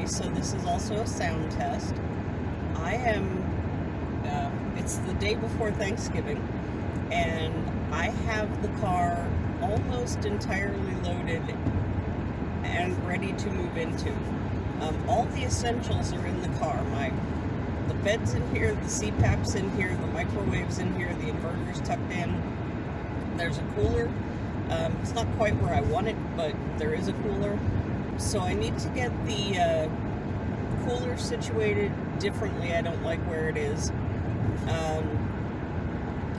everybody. So this is also a sound test. I am, it's the day before Thanksgiving, and I have the car almost entirely loaded and ready to move into. All the essentials are in the car. The bed's in here, the CPAP's in here, the microwave's in here, the inverter's tucked in. There's a cooler. It's not quite where I want it, but there is a cooler. So I need to get the cooler situated differently. I don't like where it is.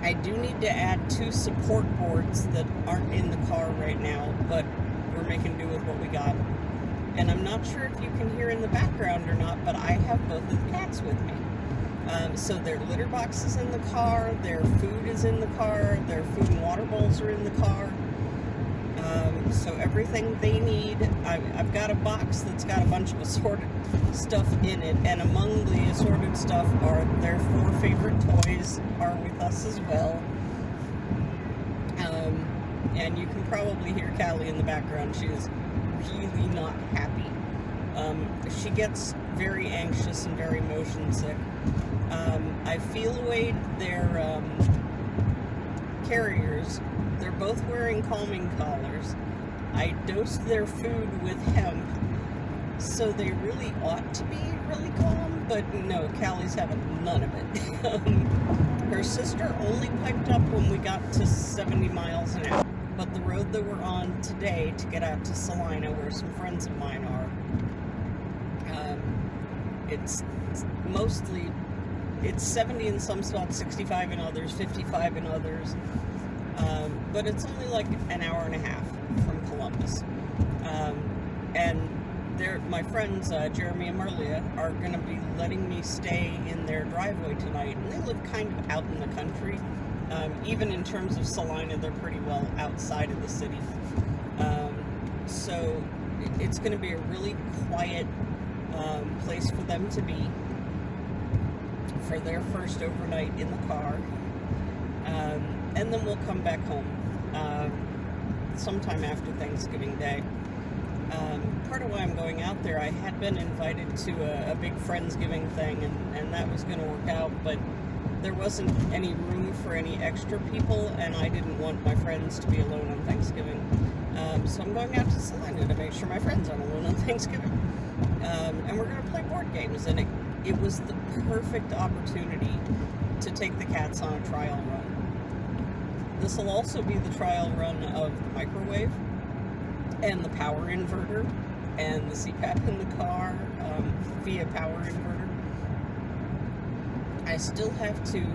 I do need to add 2 support boards that aren't in the car right now, but we're making do with what we got. And I'm not sure if you can hear in the background or not, but I have both of the cats with me. So their litter box is in the car, their food is in the car, their food and water bowls are in the car. So everything they need, I've got a box that's got a bunch of assorted stuff in it, and among the assorted stuff are their 4 favorite toys are with us as well. And you can probably hear Callie in the background. She is really not happy. She gets very anxious and very motion sick. I feel away their carriers. They're both wearing calming collars. I dosed their food with hemp, so they really ought to be really calm, but no, Callie's having none of it. Her sister only piped up when we got to 70 miles an hour, but the road that we're on today to get out to Salina, where some friends of mine are, it's mostly, it's 70 in some spots, 65 in others, 55 in others. But it's only like an hour and a half from Columbus. And my friends, Jeremy and Marlia, are going to be letting me stay in their driveway tonight. And they live kind of out in the country. Even in terms of Salina, they're pretty well outside of the city. So it's going to be a really quiet place for them to be for their first overnight in the car. And then we'll come back home sometime after Thanksgiving Day. Part of why I'm going out there, I had been invited to a big Friendsgiving thing, and that was going to work out, but there wasn't any room for any extra people, and I didn't want my friends to be alone on Thanksgiving. So I'm going out to Salina to make sure my friends aren't alone on Thanksgiving. And we're going to play board games, and it was the perfect opportunity to take the cats on a trial run. This will also be the trial run of the microwave and the power inverter and the CPAP in the car via power inverter. I still have to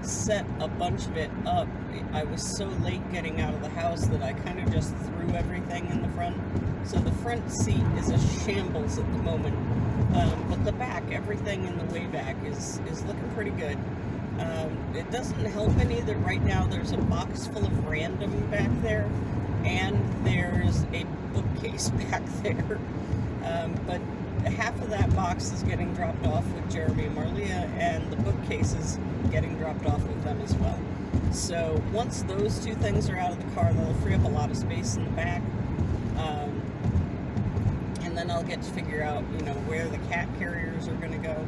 set a bunch of it up. I was so late getting out of the house that I kind of just threw everything in the front. So the front seat is a shambles at the moment. But the back, everything in the way back is looking pretty good. It doesn't help any that right now there's a box full of random back there, and there's a bookcase back there. But half of that box is getting dropped off with Jeremy and Marlia, and the bookcase is getting dropped off with them as well. So once those 2 things are out of the car, that'll free up a lot of space in the back. And then I'll get to figure out, where the cat carriers are going to go.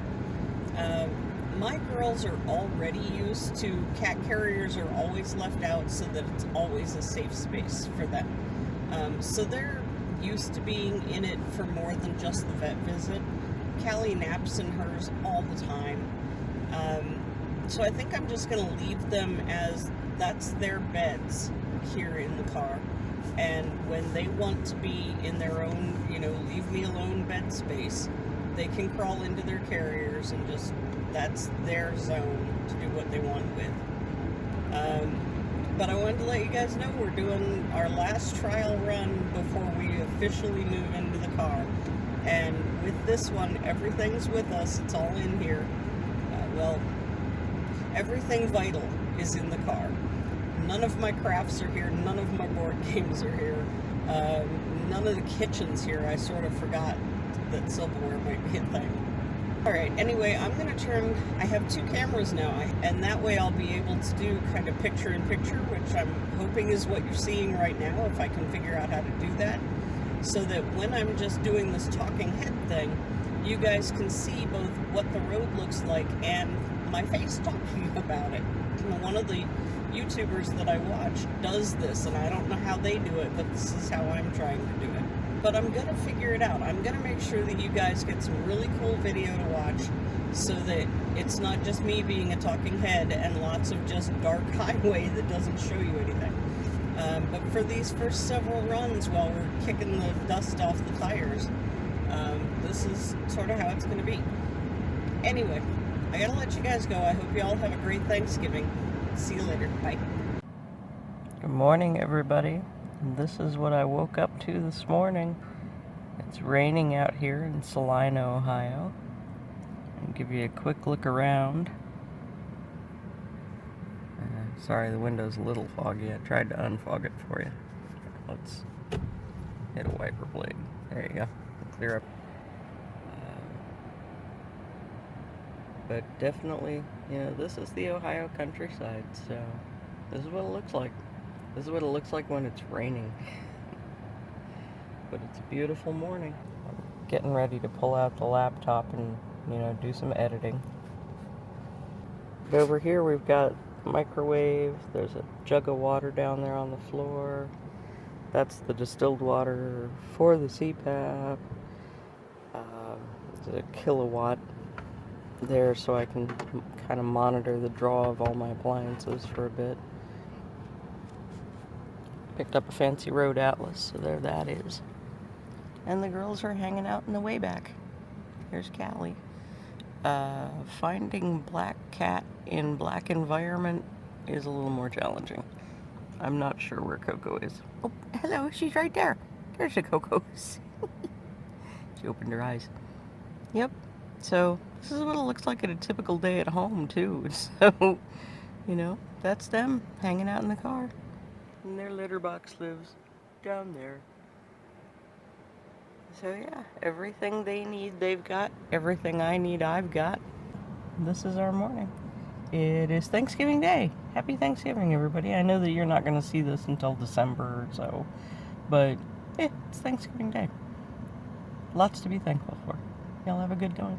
My girls are already used to cat carriers are always left out so that it's always a safe space for them. So they're used to being in it for more than just the vet visit. Callie naps in hers all the time. So I think I'm just going to leave them as that's their beds here in the car. And when they want to be in their own, leave me alone bed space, they can crawl into their carriers and just, that's their zone to do what they want with. But I wanted to let you guys know we're doing our last trial run before we officially move into the car. And with this one, everything's with us. It's all in here. Everything vital is in the car. None of my crafts are here. None of my board games are here. None of the kitchen's here. I sort of forgot that silverware might be a thing. Alright, anyway, I'm going to I have 2 cameras now, and that way I'll be able to do kind of picture-in-picture, which I'm hoping is what you're seeing right now, if I can figure out how to do that. so that when I'm just doing this talking head thing, you guys can see both what the road looks like and my face talking about it. One of the YouTubers that I watch does this, and I don't know how they do it, but this is how I'm trying to do it. But I'm gonna figure it out. I'm gonna make sure that you guys get some really cool video to watch, so that it's not just me being a talking head and lots of just dark highway that doesn't show you anything. But for these first several runs, while we're kicking the dust off the tires, this is sort of how it's going to be. Anyway, I gotta let you guys go. I hope you all have a great Thanksgiving. See you later. Bye. Good morning, everybody. This is what I woke up to this morning. It's raining out here in Salina, Ohio. I'll give you a quick look around. Sorry, the window's a little foggy. I tried to unfog it for you. Let's hit a wiper blade. There you go. Clear up. But definitely, you know, this is the Ohio countryside, so this is what it looks like. This is what it looks like when it's raining. But it's a beautiful morning. I'm getting ready to pull out the laptop and, you know, do some editing. But over here we've got microwave. There's a jug of water down there on the floor. That's the distilled water for the CPAP. There's a kilowatt there, so I can kind of monitor the draw of all my appliances for a bit. Picked up a fancy road atlas, so there that is. And the girls are hanging out in the way back. Here's Callie. Finding black cat in black environment is a little more challenging. I'm not sure where Coco is. Oh, hello, she's right there. There's the Coco. She opened her eyes. Yep. So, this is what it looks like at a typical day at home, too. So, you know, that's them hanging out in the car. And their litter box lives down there. So, yeah, everything they need, they've got. Everything I need, I've got. This is our morning. It is Thanksgiving Day. Happy Thanksgiving, everybody. I know that you're not going to see this until December or so, but yeah, it's Thanksgiving Day. Lots to be thankful for. Y'all have a good going.